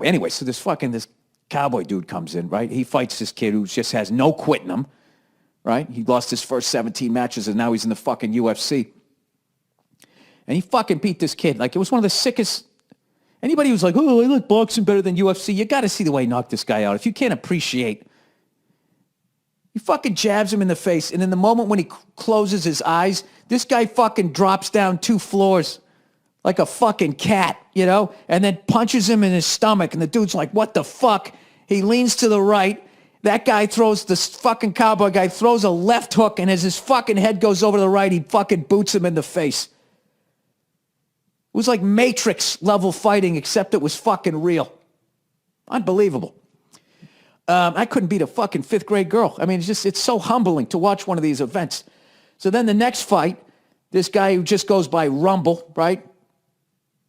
Anyway, so this cowboy dude comes in, right? He fights this kid who just has no quit in him, right? He lost his first 17 matches and now he's in the fucking UFC. And he fucking beat this kid. Like, it was one of the sickest. Anybody who's like, oh, I like boxing better than UFC, you got to see the way he knocked this guy out. If you can't appreciate, he fucking jabs him in the face. And in the moment when he closes his eyes, this guy fucking drops down 2 floors like a fucking cat, you know, and then punches him in his stomach. And the dude's like, what the fuck? He leans to the right. That guy this fucking cowboy guy throws a left hook, and as his fucking head goes over to the right, he fucking boots him in the face. It was like Matrix level fighting, except it was fucking real. Unbelievable. I couldn't beat a fucking 5th grade girl. I mean, it's so humbling to watch one of these events. So then the next fight, this guy who just goes by Rumble, right?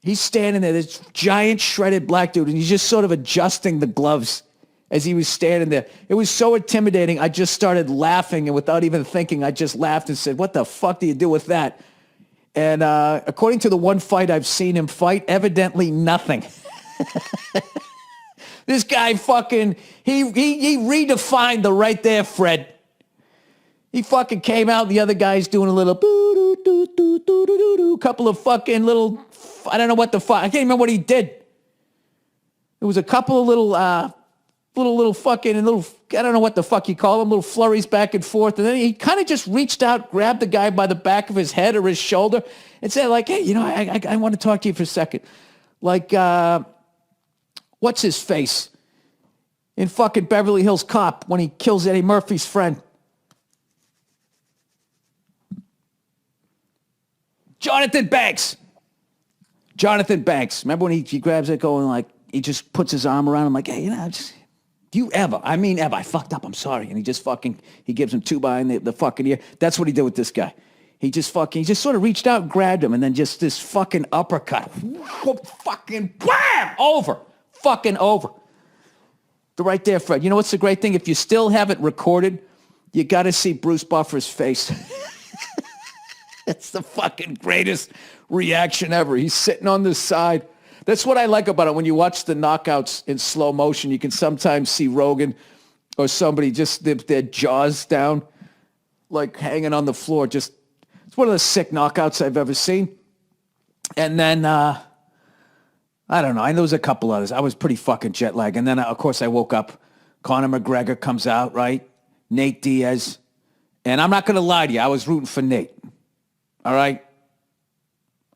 He's standing there, this giant shredded black dude, and he's just sort of adjusting the gloves as he was standing there. It was so intimidating, I just started laughing, and without even thinking, I just laughed and said, what the fuck do you do with that? And according to the one fight I've seen him fight, evidently nothing. This guy fucking, he redefined the right there, Fred. He fucking came out, and the other guy's doing a little couple of fucking little, I don't know what the fuck, I can't remember what he did. It was a couple of little fucking, I don't know what the fuck you call them, little flurries back and forth. And then he kind of just reached out, grabbed the guy by the back of his head or his shoulder and said like, hey, you know, I want to talk to you for a second. Like, what's his face in fucking Beverly Hills Cop when he kills Eddie Murphy's friend? Jonathan Banks. Remember when he grabs it going like, he just puts his arm around him like, hey, you know, do you ever, I fucked up, I'm sorry. And he just fucking, he gives him 2 behind the fucking ear. That's what he did with this guy. He just sort of reached out and grabbed him and then just this fucking uppercut. Fucking bam! Over. Fucking over. The right there, Fred. You know what's the great thing? If you still haven't recorded, you got to see Bruce Buffer's face. It's the fucking greatest reaction ever. He's sitting on the side. That's what I like about it. When you watch the knockouts in slow motion, you can sometimes see Rogan or somebody just their jaws down, like hanging on the floor. It's one of the sick knockouts I've ever seen. And then, I don't know. I know there was a couple others. I was pretty fucking jet lagged. And then, of course, I woke up. Conor McGregor comes out, right? Nate Diaz. And I'm not going to lie to you. I was rooting for Nate. All right?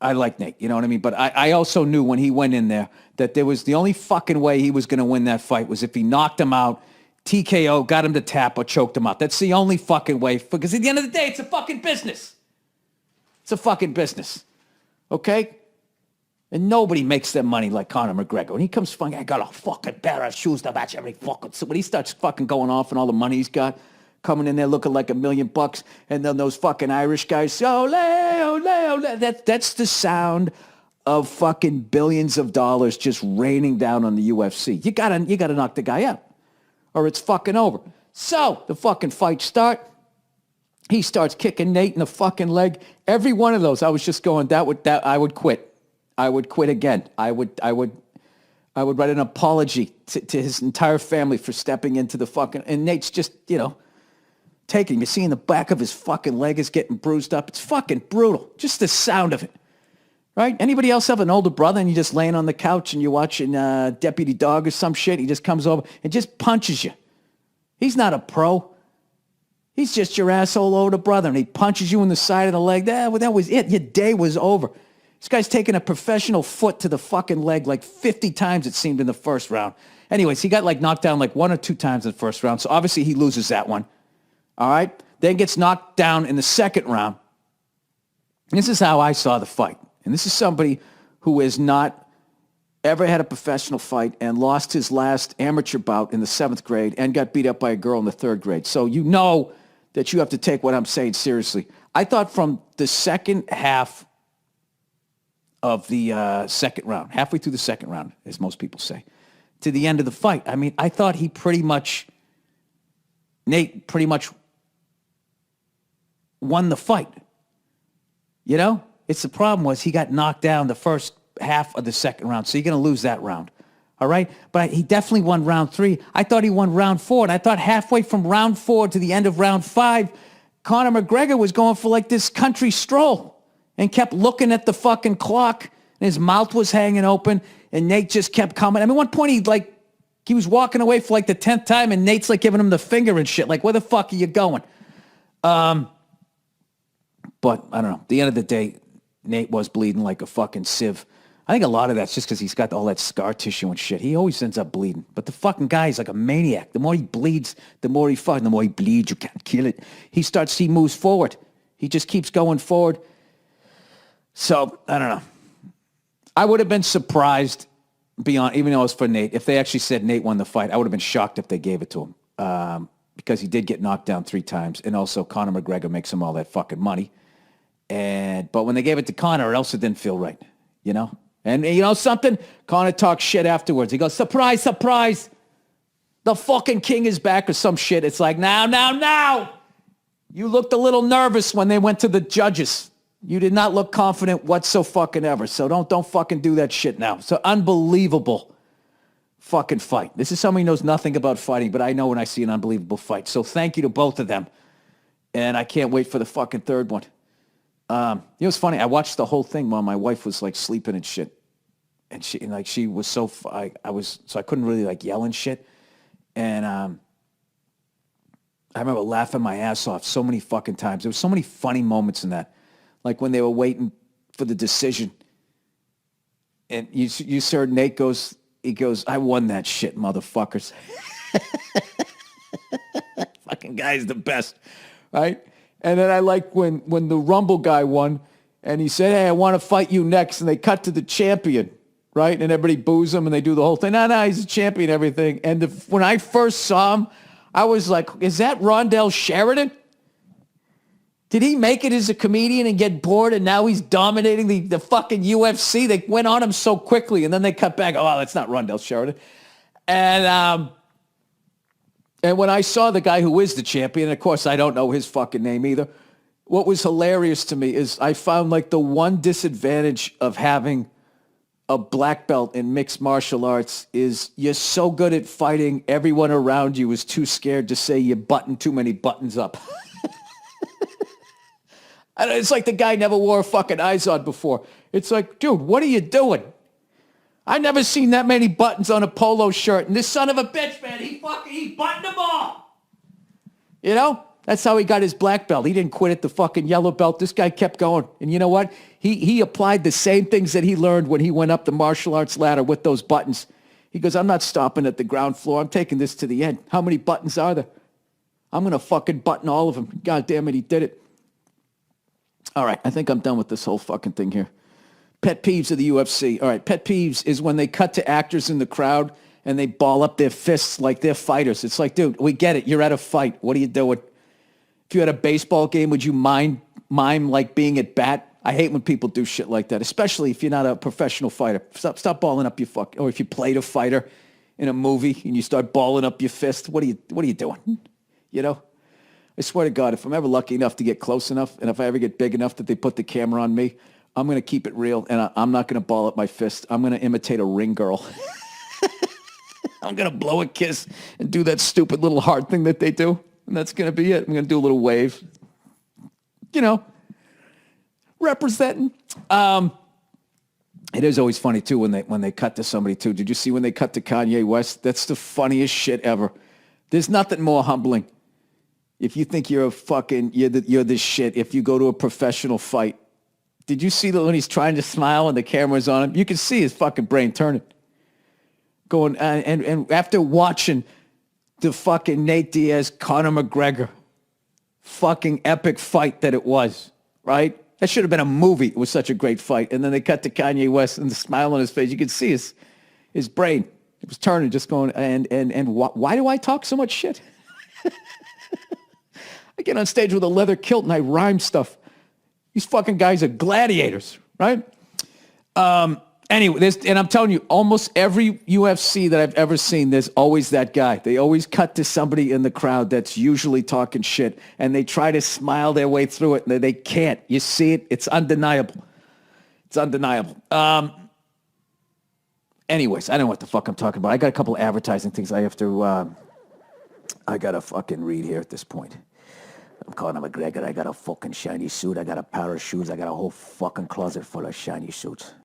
I like Nate, you know what I mean? But I also knew when he went in there that there was the only fucking way he was going to win that fight was if he knocked him out, TKO, got him to tap, or choked him out. That's the only fucking way. Because at the end of the day, it's a fucking business. It's a fucking business. Okay? And nobody makes their money like Conor McGregor. When he comes fucking, I got a fucking pair of shoes to match every fucking... So when he starts fucking going off and all the money he's got, coming in there looking like $1 million, and then those fucking Irish guys, ole, ole, ole. That's the sound of fucking billions of dollars just raining down on the UFC. You gotta knock the guy out, or it's fucking over. So the fucking fights start. He starts kicking Nate in the fucking leg. Every one of those, I was just going, I would quit. I would quit again. I would write an apology to his entire family for stepping into the fucking, and Nate's just, you know, taking him. You're seeing the back of his fucking leg is getting bruised up. It's fucking brutal. Just the sound of it. Right? Anybody else have an older brother and you're just laying on the couch and you're watching Deputy Dog or some shit? He just comes over and just punches you. He's not a pro. He's just your asshole older brother, and he punches you in the side of the leg. That was it. Your day was over. This guy's taking a professional foot to the fucking leg like 50 times, it seemed, in the first round. Anyways, he got like knocked down like 1 or 2 times in the first round, so obviously he loses that one. All right? Then gets knocked down in the second round. And this is how I saw the fight. And this is somebody who has not ever had a professional fight and lost his last amateur bout in the 7th grade and got beat up by a girl in the 3rd grade. So you know that you have to take what I'm saying seriously. I thought from the second half of the second round, halfway through the second round, as most people say, to the end of the fight, I mean, I thought Nate pretty much won the fight. You know? It's the problem was he got knocked down the first half of the second round, so you're going to lose that round. All right. But he definitely won round 3. I thought he won round 4. And I thought halfway from round 4 to the end of round 5, Conor McGregor was going for like this country stroll and kept looking at the fucking clock. And his mouth was hanging open. And Nate just kept coming. I mean, at one point he was walking away for like the 10th time. And Nate's like giving him the finger and shit. Like, where the fuck are you going? But I don't know. At the end of the day, Nate was bleeding like a fucking sieve. I think a lot of that's just because he's got all that scar tissue and shit. He always ends up bleeding. But the fucking guy is like a maniac. The more he bleeds, the more he bleeds, you can't kill it. He moves forward. He just keeps going forward. So, I don't know. I would have been surprised, even though it was for Nate, if they actually said Nate won the fight. I would have been shocked if they gave it to him. Because he did get knocked down 3 times. And also Conor McGregor makes him all that fucking money. But when they gave it to Conor, it also didn't feel right, you know? And you know something? Conor talks shit afterwards. He goes, surprise, surprise. The fucking king is back or some shit. It's like, now. You looked a little nervous when they went to the judges. You did not look confident whatsoever. So don't fucking do that shit now. So unbelievable fucking fight. This is somebody who knows nothing about fighting, but I know when I see an unbelievable fight. So thank you to both of them. And I can't wait for the fucking third one. You know, it's funny. I watched the whole thing while my wife was like sleeping and shit. And she was so, I couldn't really like yell and shit. And I remember laughing my ass off so many fucking times. There was so many funny moments in that. Like when they were waiting for the decision. And you heard Nate he goes, I won that shit, motherfuckers. Fucking guy's the best, right? And then I like when the Rumble guy won, and he said, hey, I want to fight you next. And they cut to the champion, right? And everybody boos him, and they do the whole thing. No, he's a champion, everything. And when I first saw him, I was like, is that Rondell Sheridan? Did he make it as a comedian and get bored, and now he's dominating the fucking UFC? They went on him so quickly, and then they cut back. Oh, that's not Rondell Sheridan. And when I saw the guy who is the champion, and of course I don't know his fucking name either, what was hilarious to me is I found like the one disadvantage of having a black belt in mixed martial arts is you're so good at fighting, everyone around you is too scared to say you button too many buttons up. It's like the guy never wore a fucking eyes on before. It's like, dude, what are you doing? I never seen that many buttons on a polo shirt. And this son of a bitch, man, he buttoned them all. You know? That's how he got his black belt. He didn't quit at the fucking yellow belt. This guy kept going. And you know what? He applied the same things that he learned when he went up the martial arts ladder with those buttons. He goes, I'm not stopping at the ground floor. I'm taking this to the end. How many buttons are there? I'm going to fucking button all of them. God damn it, he did it. All right, I think I'm done with this whole fucking thing here. Pet peeves of the UFC. All right, pet peeves is when they cut to actors in the crowd and they ball up their fists like they're fighters. It's like, dude, we get it. You're at a fight. What are you doing? If you had a baseball game, would you mime like being at bat? I hate when people do shit like that, especially if you're not a professional fighter. Stop balling up your fuck. Or if you played a fighter in a movie and you start balling up your fist, what are you doing? You know? I swear to God, if I'm ever lucky enough to get close enough, and if I ever get big enough that they put the camera on me, I'm going to keep it real, and I'm not going to ball up my fist. I'm going to imitate a ring girl. I'm going to blow a kiss and do that stupid little heart thing that they do, and that's going to be it. I'm going to do a little wave. You know, representing. It is always funny, too, when they cut to somebody, too. Did you see when they cut to Kanye West? That's the funniest shit ever. There's nothing more humbling. If you think you're you're this shit, if you go to a professional fight, did you see that when he's trying to smile and the camera's on him? You can see his fucking brain turning. Going, and after watching the fucking Nate Diaz, Conor McGregor, fucking epic fight that it was, right? That should have been a movie. It was such a great fight. And then they cut to Kanye West and the smile on his face. You could see his brain. It was turning, just going, and why do I talk so much shit? I get on stage with a leather kilt and I rhyme stuff. These fucking guys are gladiators, right? Anyway, and I'm telling you, almost every UFC that I've ever seen, there's always that guy. They always cut to somebody in the crowd that's usually talking shit, and they try to smile their way through it, and they can't. You see it? It's undeniable. It's undeniable. Anyways, I don't know what the fuck I'm talking about. I got a couple advertising things I have to, I got to fucking read here at this point. I'm Conor McGregor. I got a fucking shiny suit. I got a pair of shoes. I got a whole fucking closet full of shiny suits.